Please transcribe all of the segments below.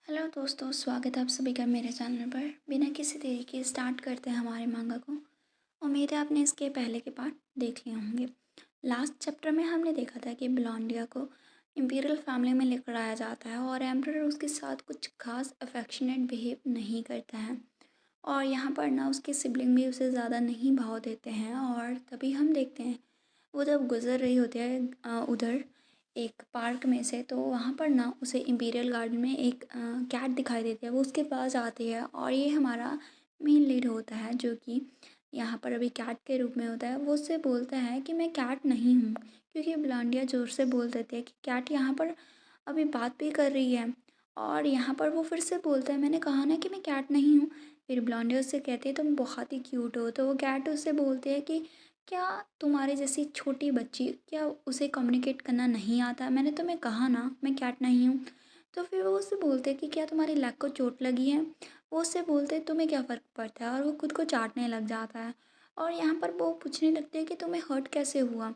Hello दोस्तों, स्वागत है आप सभी का मेरे चैनल पर। बिना किसी देरी के स्टार्ट करते हैं हमारे मांगा को। उम्मीद है आपने इसके पहले के पार्ट देख लिए होंगे। लास्ट चैप्टर में हमने देखा था कि ब्लॉन्डिया को इम्पीरियल फैमिली में लेकर आया जाता है और एम्परर उसके साथ कुछ खास अफेक्शनेट बिहेव नहीं करता है। और यहाँ पर ना उसके सिबलिंग भी उसे ज़्यादा नहीं भाव देते हैं। और तभी हम देखते हैं वो जब गुजर रही होती है उधर एक पार्क में से, तो वहाँ पर ना उसे इम्पीरियल गार्डन में एक कैट दिखाई देती है। वो उसके पास आती है और ये हमारा मेन लीड होता है जो कि यहाँ पर अभी कैट के रूप में होता है। वो उससे बोलता है कि मैं कैट नहीं हूँ, क्योंकि ब्लांडिया जोर से बोल देती है कि कैट यहाँ पर अभी बात भी कर रही है। और यहाँ पर वो फिर से बोलता है मैंने कहा ना कि मैं कैट नहीं हूँ। फिर ब्लांडिया उससे कहती है तुम बहुत ही क्यूट हो। तो वो कैट उससे बोलती है कि क्या तुम्हारे जैसी छोटी बच्ची, क्या उसे कम्युनिकेट करना नहीं आता? मैंने तुम्हें कहा ना मैं कैट नहीं हूँ। तो फिर वो उससे बोलते हैं कि क्या तुम्हारी लेग को चोट लगी है? वो उससे बोलते हैं तुम्हें क्या फ़र्क पड़ता है, और वो खुद को चाटने लग जाता है। और यहाँ पर वो पूछने लगते हैं कि तुम्हें हर्ट कैसे हुआ?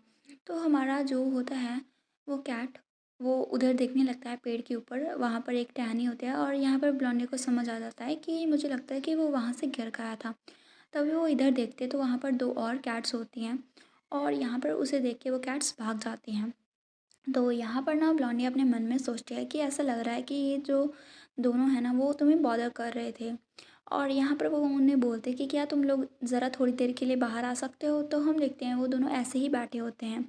तो हमारा जो होता है वो कैट, वो उधर देखने लगता है पेड़ के ऊपर। वहाँ पर एक टहनी होती है और यहाँ पर ब्लॉन्डी को समझ आ जाता है कि मुझे लगता है कि वो वहाँ से गिर गया था। तभी वो इधर देखते तो वहाँ पर दो और कैट्स होती हैं और यहाँ पर उसे देख के वो कैट्स भाग जाती हैं। तो यहाँ पर ना ब्लॉन्डी अपने मन में सोचती है कि ऐसा लग रहा है कि ये जो दोनों हैं ना वो तुम्हें बॉदर कर रहे थे। और यहाँ पर वो उन्हें बोलते कि क्या तुम लोग ज़रा थोड़ी देर के लिए बाहर आ सकते हो? तो हम देखते हैं वो दोनों ऐसे ही बैठे होते हैं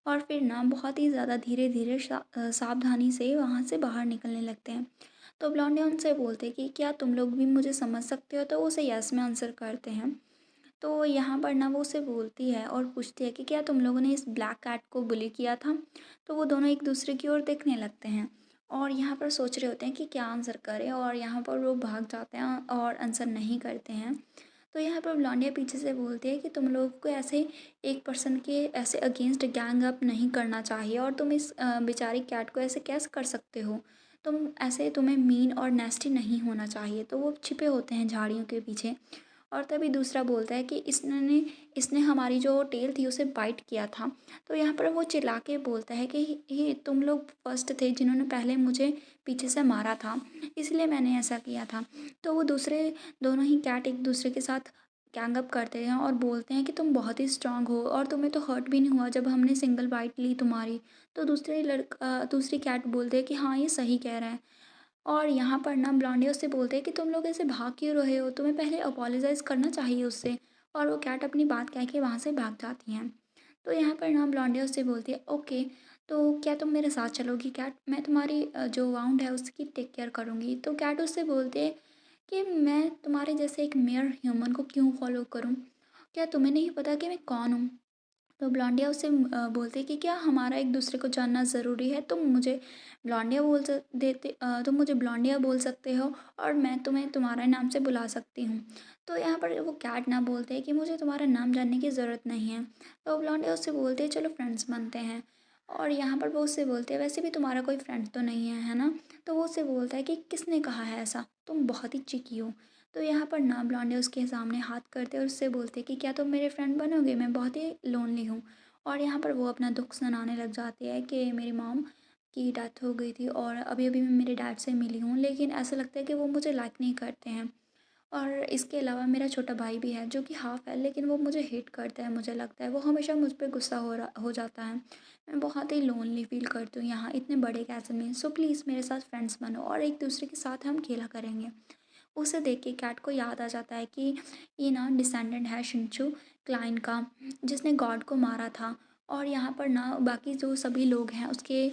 और फिर ना बहुत ही ज़्यादा धीरे धीरे सावधानी से वहाँ से बाहर निकलने लगते हैं। तो ब्लॉन्डी उनसे बोलते कि क्या तुम लोग भी मुझे समझ सकते हो? तो वो उसे यस में आंसर करते हैं। तो यहाँ पर ना वो उसे बोलती है और पूछती है कि क्या तुम लोगों ने इस ब्लैक कैट को बुली किया था? तो वो दोनों एक दूसरे की ओर देखने लगते हैं और यहाँ पर सोच रहे होते हैं कि क्या आंसर करें, और यहाँ पर वो भाग जाते हैं और आंसर नहीं करते हैं। तो यहाँ पर ब्लॉन्डिया पीछे से बोलती है कि तुम लोगों को ऐसे एक पर्सन के ऐसे अगेंस्ट गैंग अप नहीं करना चाहिए, और तुम इस बेचारी कैट को ऐसे कैसे कर सकते हो? तुम ऐसे, तुम्हें मीन और नेस्टी नहीं होना चाहिए। तो वो छिपे होते हैं झाड़ियों के पीछे। और तभी दूसरा बोलता है कि इसने इसने हमारी जो टेल थी उसे बाइट किया था। तो यहाँ पर वो चिल्ला के बोलता है कि ही तुम लोग फर्स्ट थे जिन्होंने पहले मुझे पीछे से मारा था, इसलिए मैंने ऐसा किया था। तो वो दूसरे दोनों ही कैट एक दूसरे के साथ गैंग अप करते हैं और बोलते हैं कि तुम बहुत ही स्ट्रांग हो और तुम्हें तो हर्ट भी नहीं हुआ जब हमने सिंगल बाइट ली तुम्हारी। तो दूसरी कैट बोलते हैं कि हाँ ये सही कह रहा है। और यहाँ पर ना ब्लॉन्डी उससे बोलते हैं कि तुम लोग ऐसे भाग क्यों रहे हो, तुम्हें पहले अपोलोजाइज़ करना चाहिए उससे। और वो कैट अपनी बात कह के वहाँ से भाग जाती हैं। तो यहाँ पर ना ब्लॉन्डी उससे बोलती है ओके, तो क्या तुम मेरे साथ चलोगी कैट? मैं तुम्हारी जो वाउंड है उसकी टेक केयर करूँगी। तो कैट उससे बोलते है कि मैं तुम्हारे जैसे एक मेयर ह्यूमन को क्यों फॉलो करूँ? क्या तुम्हें नहीं पता कि मैं कौन हूँ? तो ब्लॉन्डिया उससे बोलते कि क्या हमारा एक दूसरे को जानना ज़रूरी है? तुम मुझे ब्लॉन्डिया बोल सकते हो और मैं तुम्हें तुम्हारे नाम से बुला सकती हूँ। तो यहाँ पर वो कैट ना बोलते हैं कि मुझे तुम्हारा नाम जानने की ज़रूरत नहीं है। तो ब्लॉन्डिया उससे बोलते हैं चलो फ्रेंड्स बनते हैं। और यहाँ पर वो उससे बोलते हैं वैसे भी तुम्हारा कोई फ्रेंड तो नहीं है ना? तो वो उससे बोलता है कि किसने कहा है ऐसा? तुम बहुत ही चिकी हो। तो यहाँ पर ना ब्लॉन्डिया उसके सामने हाथ करते और उससे बोलते कि क्या तुम मेरे फ्रेंड बनोगे? मैं बहुत ही लोनली हूँ। और यहाँ पर वो अपना दुःख सुनाने लग जाती है कि मेरी मॉम की डेथ हो गई थी और अभी-अभी मैं मेरे डैड से मिली हूँ, लेकिन ऐसा लगता है कि वो मुझे लाइक नहीं करते हैं। और इसके अलावा मेरा छोटा भाई भी है जो कि हाफ़ है, लेकिन वो मुझे हेट करता है, मुझे लगता है। वो हमेशा मुझ पे गुस्सा हो जाता है। मैं बहुत ही लोनली फ़ील करती हूँ यहाँ इतने बड़े कैसल में। सो प्लीज़ मेरे साथ फ्रेंड्स बनो और एक दूसरे के साथ हम खेला करेंगे। उसे देख के कैट को याद आ जाता है कि ये ना डिसेंडेंट है शिंचू क्लाइन का, जिसने गॉड को मारा था। और यहाँ पर ना बाकी जो सभी लोग हैं उसके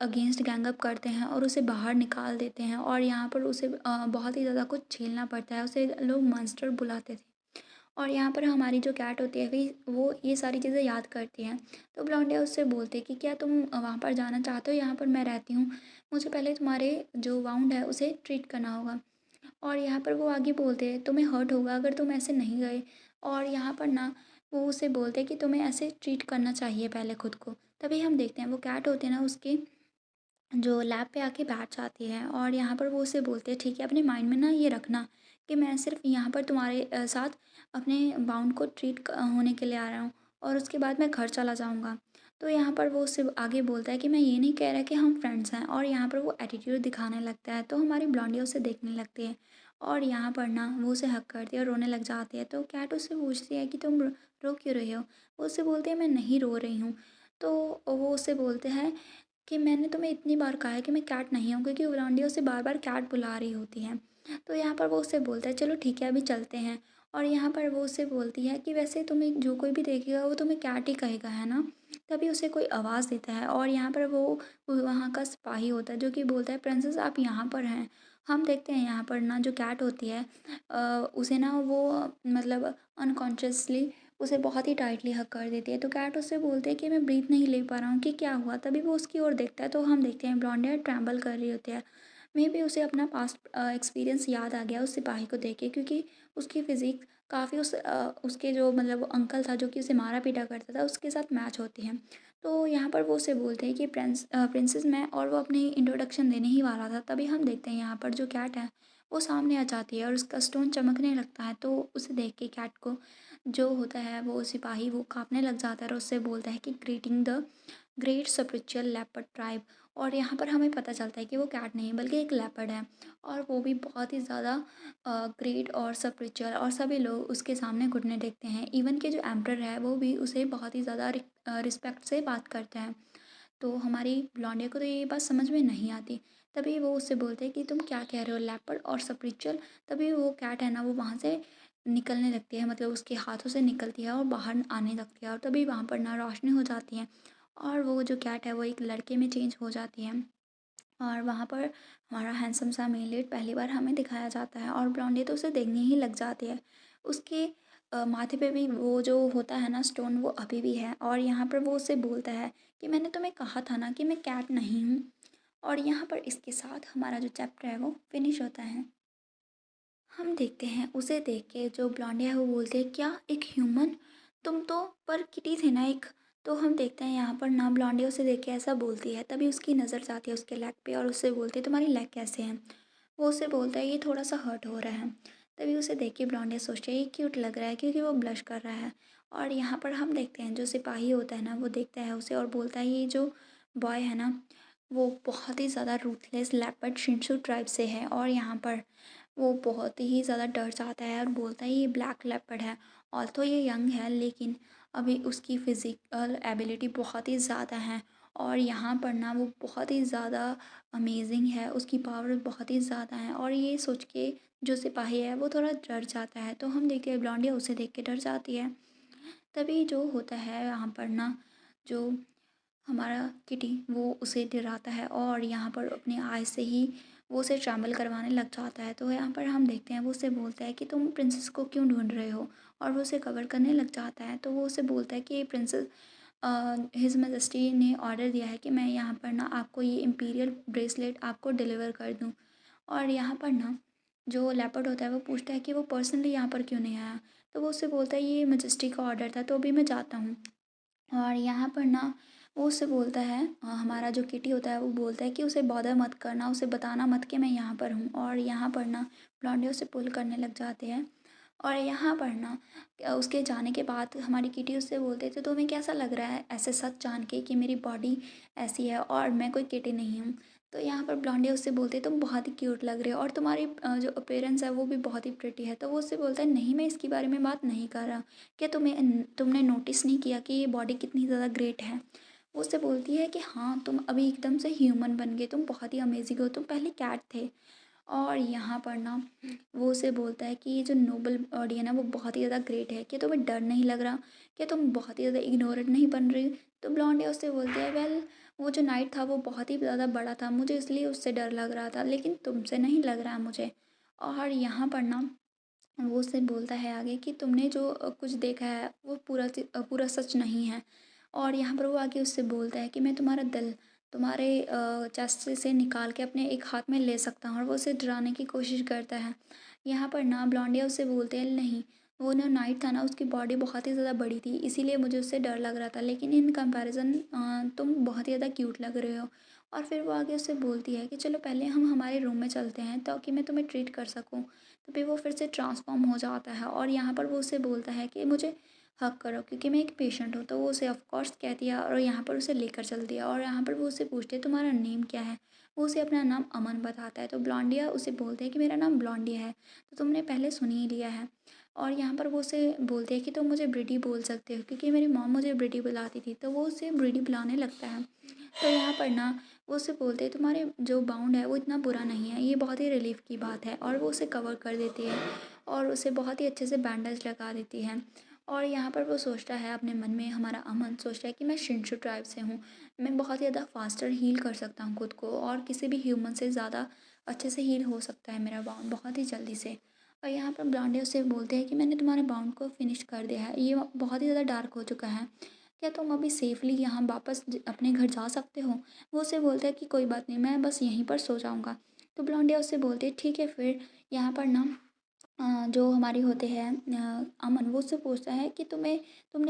अगेंस्ट गैंग अप करते हैं और उसे बाहर निकाल देते हैं। और यहाँ पर उसे बहुत ही ज़्यादा कुछ झेलना पड़ता है, उसे लोग मॉन्स्टर बुलाते थे। और यहाँ पर हमारी जो कैट होती है भी वो ये सारी चीज़ें याद करती हैं। तो ब्लॉन्डिया उससे बोलती है कि क्या तुम वहाँ पर जाना चाहते हो? यहाँ पर मैं रहती हूँ, मुझे पहले तुम्हारे जो वाउंड है उसे ट्रीट करना होगा। और यहाँ पर वो आगे बोलते हैं तुम्हें हर्ट होगा अगर तुम ऐसे नहीं गए। और यहाँ पर ना वो उसे बोलते हैं कि तुम्हें ऐसे ट्रीट करना चाहिए पहले खुद को। तभी हम देखते हैं वो कैट होती है ना उसके जो लैब पे आके बैठ जाती है। और यहाँ पर वो उसे बोलते हैं ठीक है, अपने माइंड में ना ये रखना कि मैं सिर्फ यहाँ पर तुम्हारे साथ अपने बाउंड को ट्रीट होने के लिए आ रहा हूँ और उसके बाद मैं घर चला जाऊँगा। तो यहाँ पर वो उससे आगे बोलता है कि मैं ये नहीं कह रहा कि हम फ्रेंड्स हैं, और यहाँ पर वो एटीट्यूड दिखाने लगता है। तो हमारी ब्लॉन्डी उसे देखने लगती है और यहाँ पर ना वो उसे हक करती है और रोने लग जाती है। तो कैट उससे पूछती है कि तुम रो क्यों रही हो? वो उससे बोलती है मैं नहीं रो रही हूँ। तो वो उससे बोलते हैं कि मैंने तुम्हें इतनी बार कहा है कि मैं कैट नहीं हूँ, क्योंकि ब्लॉन्डी उसे बार बार कैट बुला रही होती है। तो यहाँ पर वो उससे बोलता है चलो ठीक है अभी चलते हैं। और यहाँ पर वो उससे बोलती है कि वैसे तुम्हें जो कोई भी देखेगा वो तुम्हें कैट ही कहेगा, है ना? तभी उसे कोई आवाज़ देता है और यहाँ पर वो वहाँ का सिपाही होता है जो कि बोलता है प्रिंसेस आप यहाँ पर हैं। हम देखते हैं यहाँ पर ना जो कैट होती है उसे ना वो मतलब अनकॉन्शियसली उसे बहुत ही टाइटली हग कर देती है। तो कैट उससे बोलते हैं कि मैं ब्रीथ नहीं ले पा रहा हूँ, कि क्या हुआ? तभी वो उसकी ओर देखता है तो हम देखते हैं ब्लॉन्डिया ट्रैम्बल कर रही होती है। मे बी उसे अपना पास्ट एक्सपीरियंस याद आ गया उस सिपाही को देख के, क्योंकि उसकी फ़िज़िक काफ़ी उसके जो मतलब वो अंकल था जो कि उसे मारा पीटा करता था उसके साथ मैच होती है। तो यहाँ पर वो उसे बोलते हैं कि प्रिंसेस मैं, और वो अपनी इंट्रोडक्शन देने ही वाला था तभी हम देखते हैं यहाँ पर जो कैट है वो सामने आ जाती है और उसका स्टोन चमकने लगता है। तो उसे देख के कैट को जो होता है वो सिपाही वो काँपने लग जाता है और उससे बोलता है कि greeting the great spiritual leopard tribe. और यहाँ पर हमें पता चलता है कि वो कैट नहीं बल्कि एक लेपर्ड है, और वो भी बहुत ही ज़्यादा ग्रेट और स्पिरिचुअल, और सभी लोग उसके सामने घुटने टेकते हैं। इवन के जो एम्परर है वो भी उसे बहुत ही ज़्यादा रिस्पेक्ट से बात करते हैं। तो हमारी ब्लॉन्डिया को तो ये बात समझ में नहीं आती। तभी वो उससे बोलते हैं कि तुम क्या कह रहे हो लेपर्ड और स्पिरिचुअल? तभी वो कैट है ना वो वहाँ से निकलने लगती है, मतलब उसके हाथों से निकलती है और बाहर आने लगती है, और तभी वहाँ पर ना रोशनी हो जाती है और वो जो कैट है वो एक लड़के में चेंज हो जाती है। और वहाँ पर हमारा हैंडसम सा मेल लीड पहली बार हमें दिखाया जाता है और ब्लॉन्डी तो उसे देखने ही लग जाती है। उसके माथे पे भी वो जो होता है ना स्टोन वो अभी भी है, और यहाँ पर वो उससे बोलता है कि मैंने तुम्हें कहा था ना कि मैं कैट नहीं हूँ। और यहाँ पर इसके साथ हमारा जो चैप्टर है वो फिनिश होता है। हम देखते हैं उसे देख के जो ब्लॉन्डिया है वो बोलती है क्या एक ह्यूमन? तुम तो पर किटी थे ना एक। तो हम देखते हैं यहाँ पर ना ब्लॉन्डिया उसे देख के ऐसा बोलती है, तभी उसकी नज़र जाती है उसके लेग पे और उससे बोलती है तुम्हारी लेग कैसे हैं? वो उससे बोलता है ये थोड़ा सा हर्ट हो रहा है। तभी उसे देख के ब्लॉन्डिया सोचती है ये क्यूट लग रहा है, क्योंकि वो ब्लश कर रहा है। और यहाँ पर हम देखते हैं जो सिपाही होता है ना वो देखता है उसे और बोलता है ये जो बॉय है ना वो बहुत ही ज़्यादा रूथलेस लेपर्ड शिंशू ट्राइब से है, और यहाँ पर वो बहुत ही ज़्यादा डर जाता है और बोलता है ये ब्लैक लेपर्ड है। ऑल्थो ये यंग है लेकिन अभी उसकी फ़िज़िकल एबिलिटी बहुत ही ज़्यादा है, और यहाँ पर ना वो बहुत ही ज़्यादा अमेजिंग है, उसकी पावर बहुत ही ज़्यादा है। और ये सोच के जो सिपाही है वो थोड़ा डर जाता है। तो हम देखते हैं ब्लॉन्डिया उसे देख के डर जाती है। तभी जो होता है यहाँ पर ना जो हमारा किटी वो उसे डराता है और यहाँ पर अपनी आय से ही वो उसे ट्रैवल करवाने लग जाता है। तो यहाँ पर हम देखते हैं वो उसे बोलता है कि तुम प्रिंसेस को क्यों ढूंढ रहे हो, और वो उसे कवर करने लग जाता है। तो वो उसे बोलता है कि प्रिंसेस हिज मैजेस्टी ने ऑर्डर दिया है कि मैं यहाँ पर ना आपको ये इम्पीरियल ब्रेसलेट आपको डिलीवर कर दूँ। और यहाँ पर ना जो लेपर्ड होता है वो पूछता है कि वो पर्सनली यहाँ पर क्यों नहीं आया। तो वो उससे बोलता है ये मैजेस्टी का ऑर्डर था तो अभी मैं जाता हूँ। और यहाँ पर ना वो उससे बोलता है हमारा जो किटी होता है वो बोलता है कि उसे बॉदर मत करना, उसे बताना मत कि मैं यहाँ पर हूँ। और यहाँ पर ना ब्लॉन्डी उसे पुल करने लग जाते हैं। और यहाँ पर ना उसके जाने के बाद हमारी किटी उससे बोलते थे तो तुम्हें कैसा लग रहा है ऐसे सच जान के कि मेरी बॉडी ऐसी है और मैं कोई किटी नहीं हूँ? तो यहाँ पर ब्लॉन्डी उससे बोलते तुम बहुत ही क्यूट लग रहे हो और तुम्हारी जो अपीयरेंस है वो भी बहुत ही प्रिटी है। तो वो उससे बोलता है नहीं मैं इसके बारे में बात नहीं कर रहा। क्या तुमने नोटिस नहीं किया कि ये बॉडी कितनी ज़्यादा ग्रेट है? वो उससे बोलती है कि हाँ तुम अभी एकदम से ह्यूमन बन गए, तुम बहुत ही अमेजिंग हो, तुम पहले कैट थे। और यहाँ पर ना वो उसे बोलता है कि ये जो नोबल बॉडी है ना वो बहुत ही ज़्यादा ग्रेट है, क्या तुम्हें डर नहीं लग रहा? क्या तुम बहुत ही ज़्यादा इग्नोरेंट नहीं बन रही? तो ब्लॉन्डिया उससे बोलती है वेल वो जो नाइट था वो बहुत ही ज़्यादा बड़ा था, मुझे इसलिए उससे डर लग रहा था, लेकिन तुमसे नहीं लग रहा मुझे। और यहाँ पर ना वो उससे बोलता है आगे कि तुमने जो कुछ देखा है वो पूरा सच नहीं है। और यहाँ पर वो आगे उससे बोलता है कि मैं तुम्हारा दिल तुम्हारे चेस्ट से निकाल के अपने एक हाथ में ले सकता हूँ, और वो उसे डराने की कोशिश करता है। यहाँ पर ना ब्लॉन्डिया उससे बोलते हैं नहीं वो ना नाइट था ना उसकी बॉडी बहुत ही ज़्यादा बड़ी थी इसीलिए मुझे उससे डर लग रहा था, लेकिन इन कंपैरिजन तुम बहुत ही ज़्यादा क्यूट लग रहे हो। और फिर वो आगे उससे बोलती है कि चलो पहले हम हमारे रूम में चलते हैं ताकि मैं तुम्हें ट्रीट कर सकूँ। तो फिर वो फिर से ट्रांसफॉर्म हो जाता है और यहाँ पर वो उससे बोलता है कि मुझे हक करो क्योंकि मैं एक पेशेंट हूँ। तो वो उसे ऑफ कोर्स कहती है और यहाँ पर उसे लेकर चलती है और यहाँ पर वो उससे पूछती है तुम्हारा नेम क्या है? वो उसे अपना नाम अमन बताता है। तो ब्लॉन्डिया उसे बोलते हैं कि मेरा नाम ब्लॉन्डिया है, तो तुमने पहले सुन ही लिया है। और यहाँ पर वो उसे बोलते हैं कि तुम मुझे ब्रिडी बोल सकते हो क्योंकि मेरी मॉम मुझे ब्रिडी बुलाती थी। तो वो उसे ब्रिडी बुलाने लगता है। तो यहाँ पर ना वो उससे बोलते हैं तुम्हारे जो बाउंड है वो इतना बुरा नहीं है, ये बहुत ही रिलीफ की बात है। और वो उसे कवर कर देती है और उसे बहुत ही अच्छे से बैंडेज लगा देती है। और यहाँ पर वो सोचता है अपने मन में, हमारा अमन सोचता है कि मैं शिंशु ट्राइब से हूँ, मैं बहुत ज़्यादा फास्टर हील कर सकता हूँ खुद को और किसी भी ह्यूमन से ज़्यादा अच्छे से हील हो सकता है मेरा बाउंड बहुत ही जल्दी से। और यहाँ पर ब्लॉन्डी उससे बोलते हैं कि मैंने तुम्हारे बाउंड को फिनिश कर दिया है, ये बहुत ही ज़्यादा डार्क हो चुका है, क्या तुम अभी सेफली यहाँ वापस अपने घर जा सकते हो? वो उससे बोलता है कि कोई बात नहीं, मैं बस यहीं पर सो जाऊँगा। तो ब्लॉन्डिया उससे बोलती है ठीक है फिर। यहाँ पर ना जो हमारी होते हैं अमन, वो उससे पूछता है कि तुमने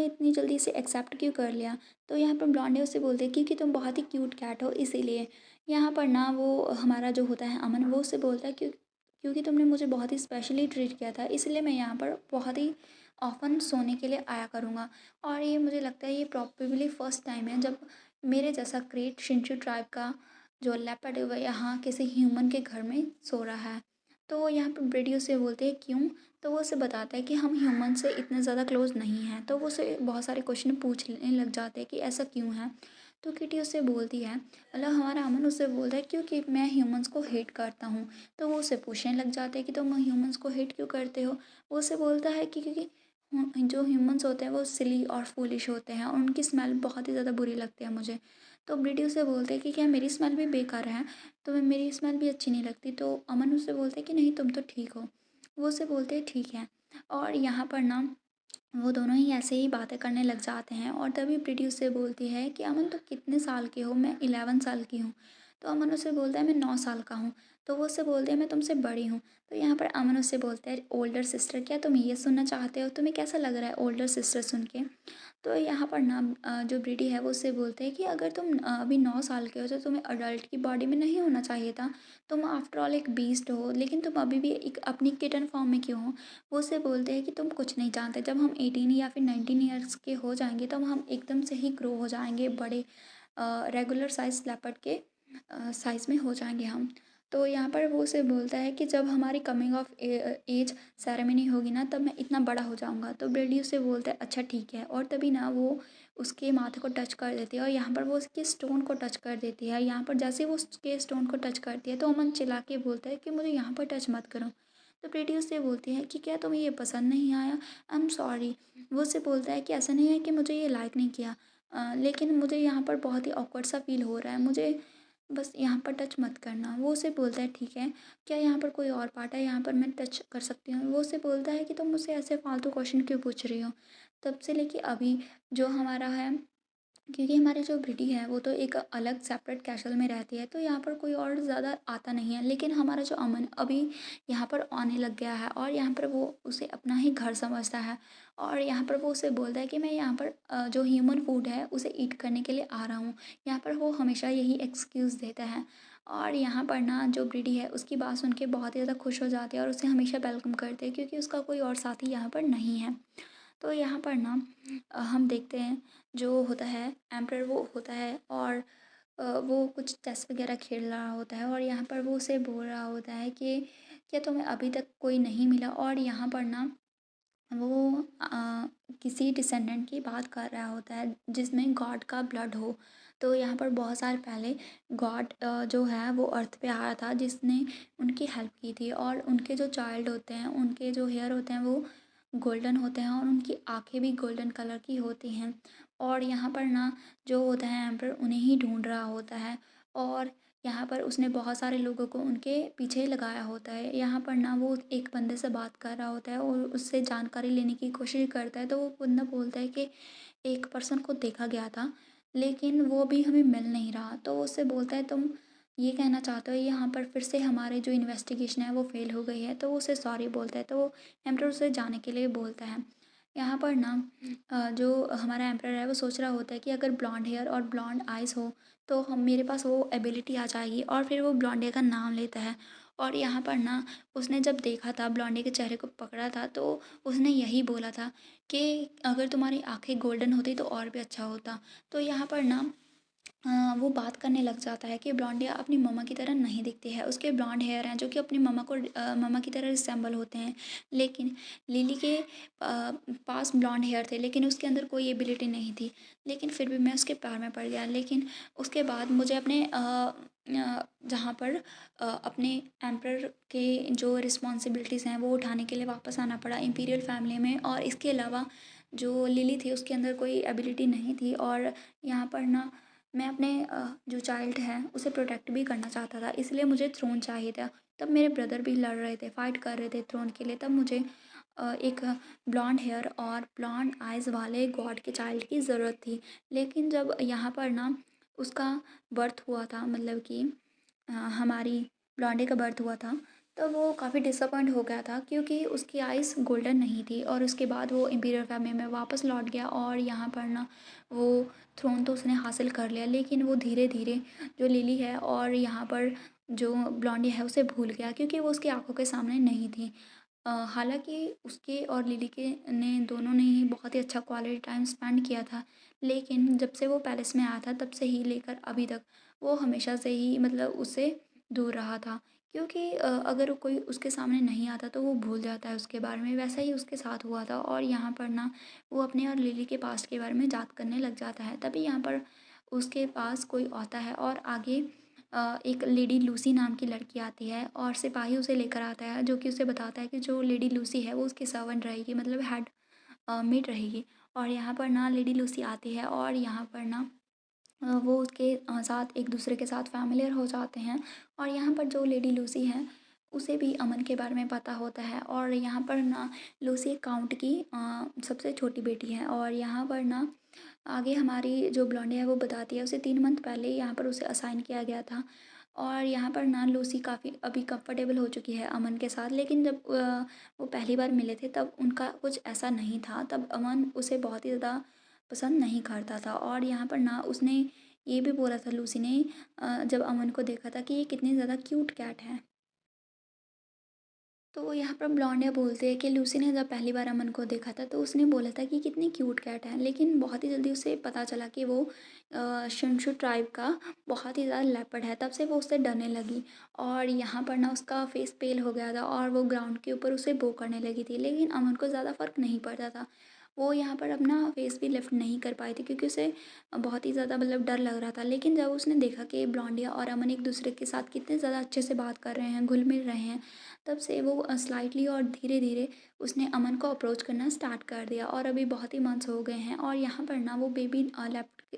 इतनी जल्दी से एक्सेप्ट क्यों कर लिया? तो यहाँ पर ब्लॉन्डी उससे बोलते हैं क्योंकि तुम बहुत ही क्यूट कैट हो इसीलिए। यहाँ पर ना वो हमारा जो होता है अमन, वो उससे बोलता है क्योंकि तुमने मुझे बहुत ही स्पेशली ट्रीट किया था इसलिए मैं यहाँ पर बहुत ही ऑफन सोने के लिए आया करूँगा। और ये मुझे लगता है ये प्रॉबेबली फर्स्ट टाइम है जब मेरे जैसा ग्रेट शिंशू ट्राइब का जो लेपर्ड है वह यहाँ किसी ह्यूमन के घर में सो रहा है। तो यहाँ पर ब्रेडी उससे बोलते हैं क्यों? तो वो उसे बताता है कि हम ह्यूमन से इतने ज़्यादा क्लोज नहीं हैं। तो वो उसे बहुत सारे क्वेश्चन पूछने लग जाते हैं कि ऐसा क्यों है? तो किटी उससे बोलती है, मतलब हमारा अमन उससे बोलता है क्योंकि मैं ह्यूमंस को हेट करता हूँ। तो वो उसे पूछने लग जाते हैं कि तुम ह्यूमंस को हेट क्यों करते हो? वो उसे बोलता है कि क्योंकि जो ह्यूमंस होते हैं वो सिली और फूलिश होते हैं और उनकी स्मेल बहुत ही ज़्यादा बुरी लगती है मुझे। तो ब्रिटी उससे बोलते हैं कि क्या मेरी स्मेल भी बेकार है? तुम्हें मेरी स्मेल भी अच्छी नहीं लगती? तो अमन उससे बोलते हैं कि नहीं तुम तो ठीक हो। वो उससे बोलते हैं ठीक है। और यहाँ पर ना वो दोनों ही ऐसे ही बातें करने लग जाते हैं और तभी प्रीति उससे बोलती है कि अमन तुम कितने साल के हो? मैं 11 साल की हूँ। तो अमन उससे बोलता है मैं 9 साल का हूँ। तो वो उससे बोलते हैं मैं तुमसे बड़ी हूँ। तो यहाँ पर अमन उससे बोलता है ओल्डर सिस्टर, क्या तुम ये सुनना चाहते हो? तुम्हें कैसा लग रहा है ओल्डर सिस्टर सुन के? तो यहाँ पर ना जो ब्रीडी है वो उससे बोलते हैं कि अगर तुम अभी 9 साल के हो तो तुम्हें अडल्ट की बॉडी में नहीं होना चाहिए था। तुम आफ्टर ऑल एक बीस्ट हो, लेकिन तुम अभी भी एक अपनी किटन फॉर्म में क्यों हो? वो उससे बोलते हैं कि तुम कुछ नहीं जानते, जब हम 18 या फिर 19 ईयर्स के हो जाएंगे तब हम एकदम से ही ग्रो हो जाएंगे, बड़े रेगुलर साइज लेपर्ड के साइज़ में हो जाएंगे हम। तो यहाँ पर वो उसे बोलता है कि जब हमारी कमिंग ऑफ एज सेरेमनी होगी ना तब मैं इतना बड़ा हो जाऊँगा। तो ब्रेडी उसे बोलता है अच्छा ठीक है। और तभी ना वो उसके माथे को टच कर देती है और यहाँ पर वो उसके स्टोन को टच कर देती है। यहाँ पर जैसे वो उसके स्टोन को टच करती है तो अमन चिल्ला के बोलता है कि मुझे यहाँ पर टच मत करो। तो प्रीति उससे बोलती है कि क्या तुम्हें ये पसंद नहीं आया? I am sorry. वो उससे बोलता है कि ऐसा नहीं है कि मुझे ये लाइक नहीं किया, लेकिन मुझे यहाँ पर बहुत ही ऑकवर्ड सा फील हो रहा है, मुझे बस यहाँ पर टच मत करना। वो उसे बोलता है ठीक है, क्या यहाँ पर कोई और पार्ट है यहाँ पर मैं टच कर सकती हूँ? वो उसे बोलता है कि तुम मुझसे ऐसे फालतू क्वेश्चन क्यों पूछ रही हो? तब से लेके अभी जो हमारा है, क्योंकि हमारी जो ब्रिटी है वो तो एक अलग सेपरेट कैसल में रहती है तो यहाँ पर कोई और ज़्यादा आता नहीं है, लेकिन हमारा जो अमन अभी यहाँ पर आने लग गया है और यहाँ पर वो उसे अपना ही घर समझता है। और यहाँ पर वो उसे बोलता है कि मैं यहाँ पर जो ह्यूमन फूड है उसे ईट करने के लिए आ रहा हूँ। यहाँ पर वो हमेशा यही एक्सक्यूज़ देता है। और यहाँ पर ना जो ब्रिटी है उसकी बात सुन के बहुत ही ज़्यादा खुश हो जाती है और उसे हमेशा वेलकम करते हैं क्योंकि उसका कोई और साथी यहाँ पर नहीं है। तो यहाँ पर ना हम देखते हैं जो होता है एम्प्रर वो होता है और वो कुछ चेस वगैरह खेल रहा होता है और यहाँ पर वो उसे बोल रहा होता है कि क्या तुम्हें अभी तक कोई नहीं मिला? और यहाँ पर ना वो किसी डिसेंडेंट की बात कर रहा होता है जिसमें गॉड का ब्लड हो। तो यहाँ पर बहुत साल पहले गॉड जो है वो अर्थ पे आया था जिसने उनकी हेल्प की थी और उनके जो चाइल्ड होते हैं उनके जो हेयर होते हैं वो गोल्डन होते हैं और उनकी आंखें भी गोल्डन कलर की होती हैं। और यहाँ पर ना जो होता है एम्पर उन्हें ही ढूंढ रहा होता है और यहाँ पर उसने बहुत सारे लोगों को उनके पीछे लगाया होता है। यहाँ पर ना वो एक बंदे से बात कर रहा होता है और उससे जानकारी लेने की कोशिश करता है। तो वो बंदा बोलता है कि एक पर्सन को देखा गया था लेकिन वो भी हमें मिल नहीं रहा। तो वो उससे बोलता है तुम ये कहना चाहते हो यहाँ पर फिर से हमारे जो इन्वेस्टिगेशन है वो फेल हो गई है? तो वो उसे सॉरी बोलता है। तो वो एम्पर उसे जाने के लिए बोलता है। यहाँ पर ना जो हमारा एम्पर है वो सोच रहा होता है कि अगर ब्लॉन्ड हेयर और ब्लॉन्ड आइज़ हो तो हम मेरे पास वो एबिलिटी आ जाएगी और फिर वो ब्लॉन्डिया का नाम लेता है और यहाँ पर ना उसने जब देखा था ब्लॉन्डी के चेहरे को पकड़ा था तो उसने यही बोला था कि अगर तुम्हारी आंखें गोल्डन होती तो और भी अच्छा होता। तो यहाँ पर ना वो बात करने लग जाता है कि ब्लॉन्डिया अपनी मम्मा की तरह नहीं दिखती है। उसके ब्लॉन्ड हेयर हैं जो कि अपनी मम्मा की तरह रिसेंबल होते हैं। लेकिन लिली के पास ब्लॉन्ड हेयर थे लेकिन उसके अंदर कोई एबिलिटी नहीं थी। लेकिन फिर भी मैं उसके प्यार में पड़ गया। लेकिन उसके बाद मुझे अपने जहाँ पर अपने एम्परर के जो रिस्पॉन्सिबिलिटीज़ हैं वो उठाने के लिए वापस आना पड़ा इम्पीरियल फैमिली में। और इसके अलावा जो लिली थी उसके अंदर कोई एबिलिटी नहीं थी। और यहाँ पर ना मैं अपने जो चाइल्ड है उसे प्रोटेक्ट भी करना चाहता था, इसलिए मुझे थ्रोन चाहिए था। तब मेरे ब्रदर भी लड़ रहे थे, फाइट कर रहे थे थ्रोन के लिए। तब मुझे एक ब्लॉन्ड हेयर और ब्लॉन्ड आइज़ वाले गॉड के चाइल्ड की ज़रूरत थी। लेकिन जब यहाँ पर ना उसका बर्थ हुआ था, मतलब कि हमारी ब्लॉन्डी का बर्थ हुआ था, तब वो काफ़ी डिसअपॉइंट हो गया था क्योंकि उसकी आइज़ गोल्डन नहीं थी। और उसके बाद वो इम्पीरियल फैमिली में वापस लौट गया और यहाँ पर ना वो थ्रोन तो उसने हासिल कर लिया। लेकिन वो धीरे धीरे जो लिली है और यहाँ पर जो ब्लॉन्डी है उसे भूल गया क्योंकि वो उसकी आंखों के सामने नहीं थी। हालांकि उसके और लिली के ने दोनों ने ही बहुत ही अच्छा क्वालिटी टाइम स्पेंड किया था। लेकिन जब से वो पैलेस में आया था तब से ही लेकर अभी तक वो हमेशा से ही मतलब उससे दूर रहा था। क्योंकि अगर कोई उसके सामने नहीं आता तो वो भूल जाता है उसके बारे में। वैसा ही उसके साथ हुआ था और यहाँ पर ना वो अपने और लिली के पास्ट के बारे में याद करने लग जाता है। तभी यहाँ पर उसके पास कोई आता है और आगे एक लेडी लूसी नाम की लड़की आती है और सिपाही उसे लेकर आता है जो कि उसे बताता है कि जो लेडी लूसी है वो उसकी सर्वेंट रहेगी, मतलब हेड मेड रहेगी। और यहाँ पर ना लेडी लूसी आती है और यहाँ पर ना वो उसके साथ एक दूसरे के साथ फ़ैमिलियर हो जाते हैं। और यहाँ पर जो लेडी लूसी है उसे भी अमन के बारे में पता होता है। और यहाँ पर ना लूसी एक काउंट की सबसे छोटी बेटी है। और यहाँ पर ना आगे हमारी जो ब्लॉन्डी है वो बताती है उसे 3 मंथ पहले यहाँ पर उसे असाइन किया गया था। और यहाँ पर ना लूसी काफ़ी अभी कंफर्टेबल हो चुकी है अमन के साथ। लेकिन जब वो पहली बार मिले थे तब उनका कुछ ऐसा नहीं था। तब अमन उसे बहुत ही ज़्यादा पसंद नहीं करता था। और यहाँ पर ना उसने ये भी बोला था लूसी ने जब अमन को देखा था कि ये कितनी ज़्यादा क्यूट कैट है। तो यहाँ पर ब्लॉन्डिया बोलते हैं कि लूसी ने जब पहली बार अमन को देखा था तो उसने बोला था कि कितनी क्यूट कैट है। लेकिन बहुत ही जल्दी उसे पता चला कि वो शिनशू ट्राइब का बहुत ही ज़्यादा लेपर्ड है। तब से वो उससे डरने लगी। और यहाँ पर ना उसका फेस पेल हो गया था और वो ग्राउंड के ऊपर उसे बो करने लगी थी। लेकिन अमन को ज़्यादा फ़र्क नहीं पड़ता था। वो यहाँ पर अपना फेस भी लिफ्ट नहीं कर पाई थी क्योंकि उसे बहुत ही ज़्यादा मतलब डर लग रहा था। लेकिन जब उसने देखा कि ब्लॉन्डिया और अमन एक दूसरे के साथ कितने ज़्यादा अच्छे से बात कर रहे हैं, घुल मिल रहे हैं, तब से वो स्लाइटली और धीरे धीरे उसने अमन को अप्रोच करना स्टार्ट कर दिया। और अभी बहुत ही मंथ्स हो गए हैं और यहाँ पर ना वो बेबी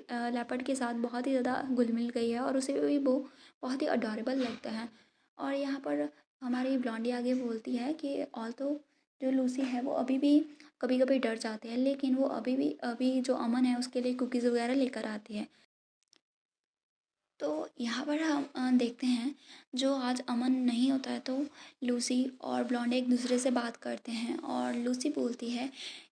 लेपर्ड के साथ बहुत ही ज़्यादा घुल मिल गई है और उसे भी वो बहुत ही अडोरेबल लगता है। और यहाँ पर हमारी ब्लॉन्डी आगे बोलती है कि ऑल्दो जो लूसी है वो अभी भी कभी कभी डर जाते हैं, लेकिन वो अभी जो अमन है उसके लिए कुकीज़ वगैरह लेकर आती है। तो यहाँ पर हम देखते हैं जो आज अमन नहीं होता है तो लूसी और ब्लॉन्डी एक दूसरे से बात करते हैं। और लूसी बोलती है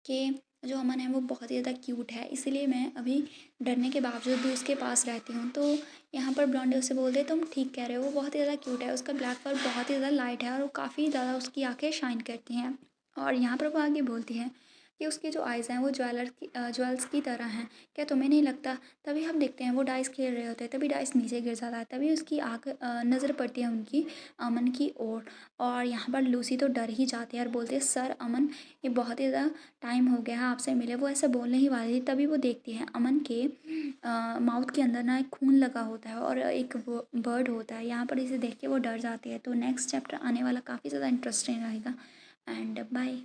कि जो अमन है वो बहुत ही ज़्यादा क्यूट है, इसीलिए मैं अभी डरने के बावजूद भी उसके पास रहती हूँ। तो यहाँ पर ब्लॉन्डी उससे बोलते हैं तुम ठीक कह रहे हो, वो बहुत ही ज़्यादा क्यूट है, उसका ब्लैक फर बहुत ही ज़्यादा लाइट है और वो काफ़ी ज़्यादा उसकी आँखें शाइन करती हैं। और यहाँ पर वो आगे बोलती हैं कि उसकी जो आइज़ हैं वो ज्वेल्स की तरह हैं, क्या तुम्हें नहीं लगता? तभी हम देखते हैं वो डाइस खेल रहे होते हैं, तभी डाइस नीचे गिर जाता है, तभी उसकी आँख नज़र पड़ती है उनकी अमन की ओर। और यहाँ पर लूसी तो डर ही जाती है और बोलती है सर अमन, ये बहुत ही ज़्यादा टाइम हो गया है आपसे मिले। वो ऐसे बोलने ही वाली थी तभी वो देखती है अमन के माउथ के अंदर ना एक खून लगा होता है और एक बर्ड होता है। यहाँ पर इसे देख के वो डर जाती है। तो नेक्स्ट चैप्टर आने वाला काफ़ी ज़्यादा इंटरेस्टिंग रहेगा। And bye.